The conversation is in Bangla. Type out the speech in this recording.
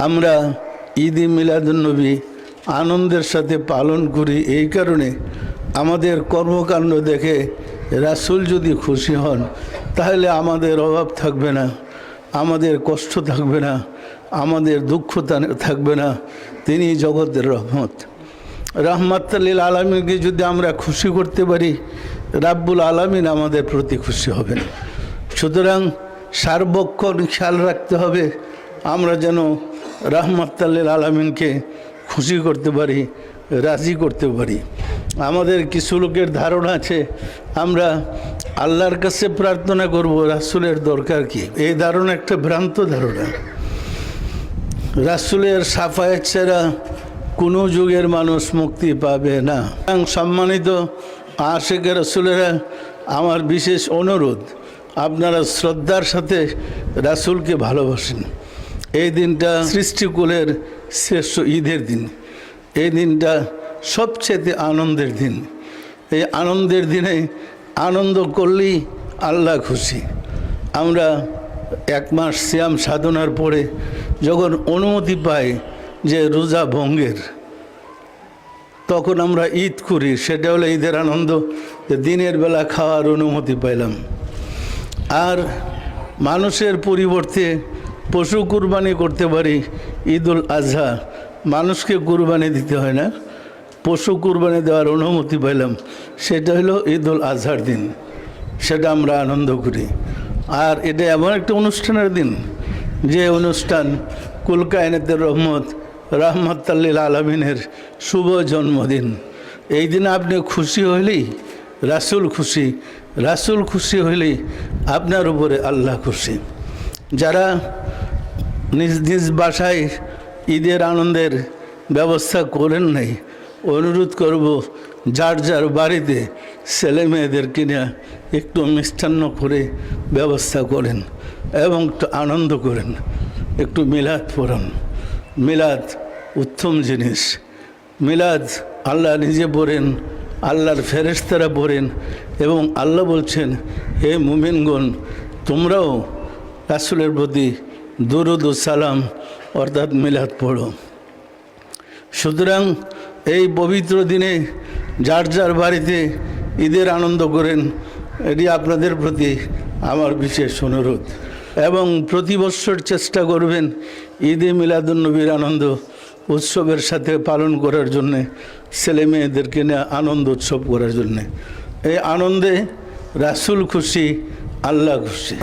আমরা ঈদ মিলাদুন্নবী আনন্দের সাথে পালন করি। এই কারণে আমাদের কর্মকাণ্ড দেখে রাসূল যদি খুশি হন তাহলে আমাদের অভাব থাকবে না, আমাদের কষ্ট থাকবে না, আমাদের দুঃখ থাকবে না। তিনি জগতের রহমত, রহমাতুল আলামিনকে যদি আমরা খুশি করতে পারি, রাব্বুল আলামিন আমাদের প্রতি খুশি হবেন। সুতরাং সার্বক্ষণ খেয়াল রাখতে হবে আমরা যেন রহমাতুল আলামিনকে খুশি করতে পারি, রাজি করতে পারি। আমাদের কিছু লোকের ধারণা আছে আমরা আল্লাহর কাছে প্রার্থনা করব, রাসূলের দরকার কি? এই ধারণা একটা ভ্রান্ত ধারণা। রাসূলের শাফায়াত ছাড়া কোনো যুগের মানুষ মুক্তি পাবে না। সম্মানিত আশিকে রাসূলেরা, আমার বিশেষ অনুরোধ আপনারা শ্রদ্ধার সাথে রাসূলকে ভালোবাসেন। এই দিনটা সৃষ্টিকুলের শ্রেষ্ঠ ঈদের দিন। এই দিনটা সবচেয়ে আনন্দের দিন। এই আনন্দের দিনে আনন্দ করলেই আল্লাহ খুশি। আমরা এক মাস সিয়াম সাধনার পরে যখন অনুমতি পাই যে রোজা ভঙ্গের, তখন আমরা ঈদ করি। সেটা হলো ঈদের আনন্দ, যে দিনের বেলা খাওয়ার অনুমতি পাইলাম। আর মানুষের পরিবর্তে পশু কুরবানি করতে পারি ঈদুল আজহা। মানুষকে কুরবানি দিতে হয় না, পশু কুরবানি দেওয়ার অনুমতি পাইলাম। সেটা হলো ঈদুল আজহার দিন, সেটা আমরা আনন্দ করি। আর এটা এমন একটা অনুষ্ঠানের দিন যে অনুষ্ঠান কুল কায়নাতের রহমত রহমাতুল আলামিনের শুভ জন্মদিন। এই দিনে আপনি খুশি হইলেই রাসূল খুশি, রাসূল খুশি হইলেই আপনার উপরে আল্লাহ খুশি। যারা নিজ নিজ বাসায় ঈদের আনন্দের ব্যবস্থা করেন নাই, অনুরোধ করব যার যার বাড়িতে ছেলে মেয়েদেরকে নিয়ে একটু মিষ্টান্ন করে ব্যবস্থা করেন এবং একটু আনন্দ করেন, একটু মিলাদ পড়ান। মিলাদ উত্তম জিনিস। মিলাদ আল্লাহ নিজে পড়েন, আল্লাহর ফেরেশতারা পড়েন, এবং আল্লাহ বলছেন, হে মুমিনগণ, তোমরাও রাসূলের প্রতি দুরূদ ও সালাম অর্থাৎ মিলাদ পড়ো। সুতরাং এই পবিত্র দিনে যার যার বাড়িতে ঈদের আনন্দ করেন, এটি আপনাদের প্রতি আমার বিশেষ অনুরোধ। এবং প্রতি বছর চেষ্টা করবেন ঈদে মিলাদুন্নবীর আনন্দ উৎসবের সাথে পালন করার জন্যে, ছেলে মেয়েদেরকে নিয়ে আনন্দ উৎসব করার জন্যে। এই আনন্দে রাসূল খুশি, আল্লাহ খুশি।